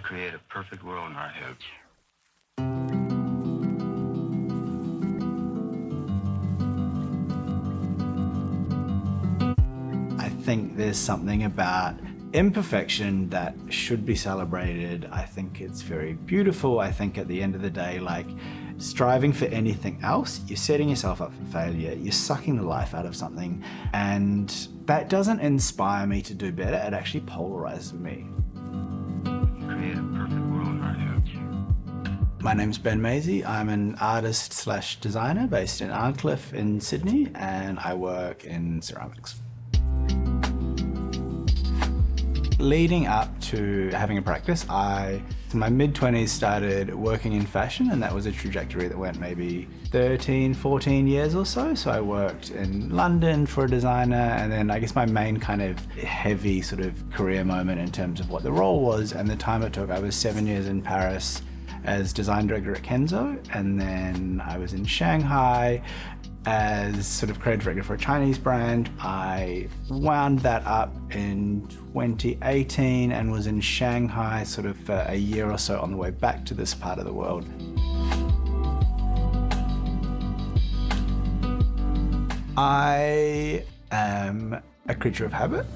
create a perfect world in our heads. I think there's something about imperfection that should be celebrated. I think it's very beautiful. I think at the end of the day, like, striving for anything else, you're setting yourself up for failure. You're sucking the life out of something, and that doesn't inspire me to do better. It actually polarizes me. Create a perfect world in our heads. My name's Ben Mazey. I'm an artist/designer based in Arncliffe in Sydney, and I work in ceramics. Leading up to having a practice, I, in my mid-20s, started working in fashion, and that was a trajectory that went maybe 13, 14 years or so. So I worked in London for a designer, and then I guess my main kind of heavy sort of career moment in terms of what the role was and the time it took, I was 7 years in Paris as design director at Kenzo, and then I was in Shanghai as sort of creative director for a Chinese brand. I wound that up in 2018 and was in Shanghai sort of for a year or so on the way back to this part of the world. I am a creature of habit.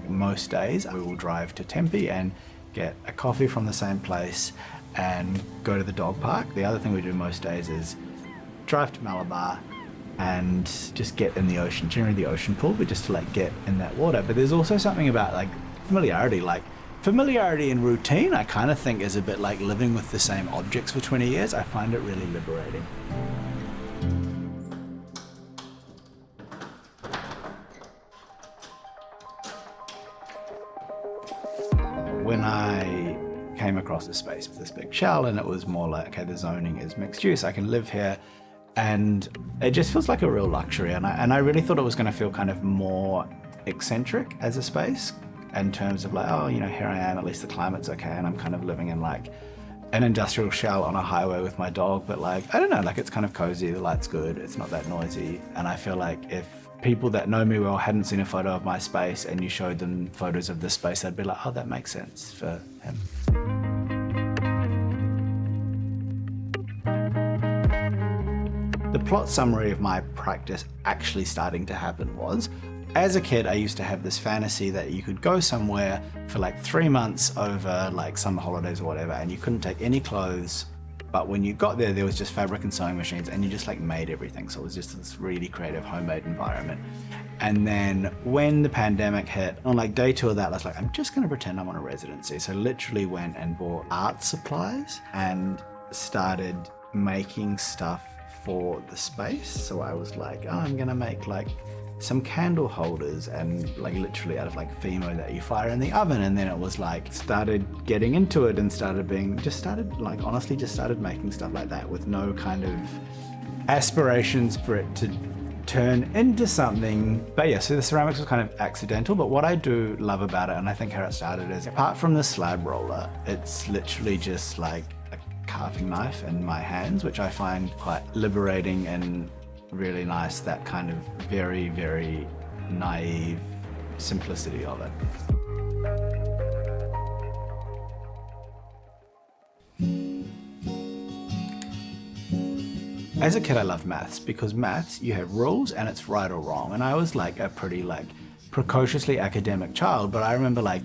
Most days we will drive to Tempe and get a coffee from the same place and go to the dog park. The other thing we do most days is drive to Malabar and just get in the ocean, generally the ocean pool, but just to like get in that water. But there's also something about like familiarity and routine. I kind of think is a bit like living with the same objects for 20 years. I find it really liberating. When I came across this space with this big shell, and it was more like, okay, the zoning is mixed use, I can live here, and it just feels like a real luxury. And I really thought it was going to feel kind of more eccentric as a space in terms of like, oh, you know, here I am, at least the climate's okay, and I'm kind of living in like an industrial shell on a highway with my dog, but like, I don't know, like it's kind of cozy, the light's good, it's not that noisy. And I feel like if people that know me well hadn't seen a photo of my space and you showed them photos of this space, they'd be like, oh, that makes sense for him. The plot summary of my practice actually starting to happen was, as a kid, I used to have this fantasy that you could go somewhere for like 3 months over like summer holidays or whatever, and you couldn't take any clothes. But when you got there was just fabric and sewing machines, and you just like made everything. So it was just this really creative homemade environment. And then when the pandemic hit, on like day 2 of that, I was like, I'm just gonna pretend I'm on a residency. So literally went and bought art supplies and started making stuff for the space. So I was like, oh, I'm gonna make like some candle holders, and like literally out of like Fimo that you fire in the oven. And then it was like, started getting into it and started making stuff like that with no kind of aspirations for it to turn into something. But yeah, so the ceramics was kind of accidental, but what I do love about it, and I think how it started, is apart from the slab roller, it's literally just like a carving knife in my hands, which I find quite liberating and really nice, that kind of very, very naive simplicity of it. As a kid, I loved maths, because maths, you have rules and it's right or wrong. And I was like a pretty like precociously academic child, but I remember like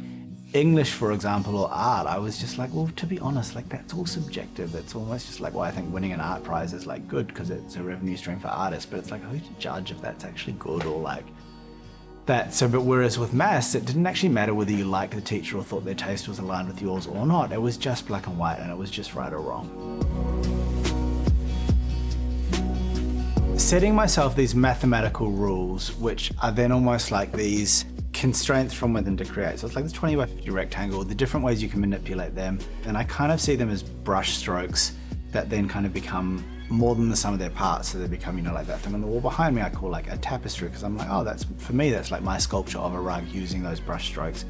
English, for example, or art, I was just like, well, to be honest, like that's all subjective. It's almost just like, well, I think winning an art prize is like good because it's a revenue stream for artists, but it's like, who's to judge if that's actually good or like that? So, but whereas with maths, it didn't actually matter whether you liked the teacher or thought their taste was aligned with yours or not. It was just black and white, and it was just right or wrong. Setting myself these mathematical rules, which are then almost like these constraints from within to create. So it's like this 20 by 50 rectangle, the different ways you can manipulate them. And I kind of see them as brush strokes that then kind of become more than the sum of their parts. So they become, you know, like that thing on the wall behind me I call like a tapestry, because I'm like, oh, that's, for me, that's like my sculpture of a rug using those brush strokes.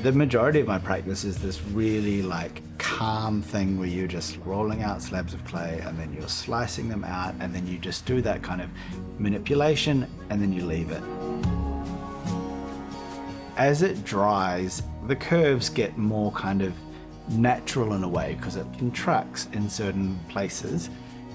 The majority of my practice is this really like calm thing where you're just rolling out slabs of clay and then you're slicing them out and then you just do that kind of manipulation and then you leave it. As it dries, the curves get more kind of natural in a way because it contracts in certain places.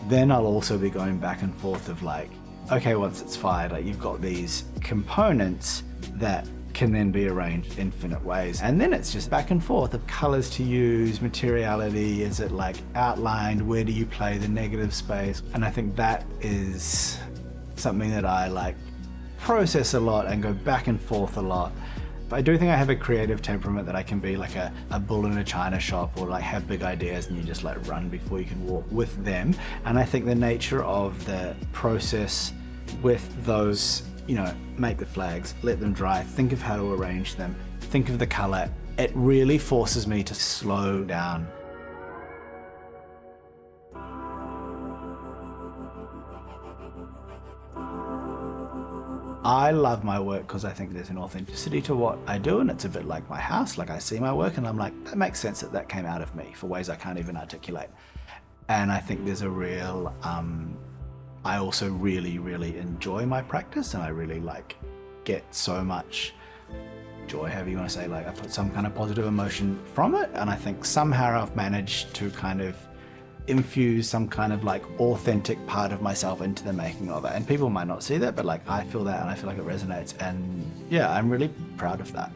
Then I'll also be going back and forth of like, okay, once it's fired, like you've got these components that can then be arranged infinite ways. And then it's just back and forth of colors to use, materiality, is it like outlined, where do you play the negative space? And I think that is something that I like process a lot and go back and forth a lot. But I do think I have a creative temperament that I can be like a bull in a china shop or like have big ideas and you just like run before you can walk with them. And I think the nature of the process with those, you know, make the flags, let them dry, think of how to arrange them, think of the color. It really forces me to slow down. I love my work because I think there's an authenticity to what I do, and it's a bit like my house. Like I see my work and I'm like, that makes sense that that came out of me for ways I can't even articulate. And I think there's a real, I also really, really enjoy my practice, and I really like get so much joy, however you want to say, like I put some kind of positive emotion from it. And I think somehow I've managed to kind of infuse some kind of like authentic part of myself into the making of it. And people might not see that, but like I feel that and I feel like it resonates. And yeah, I'm really proud of that.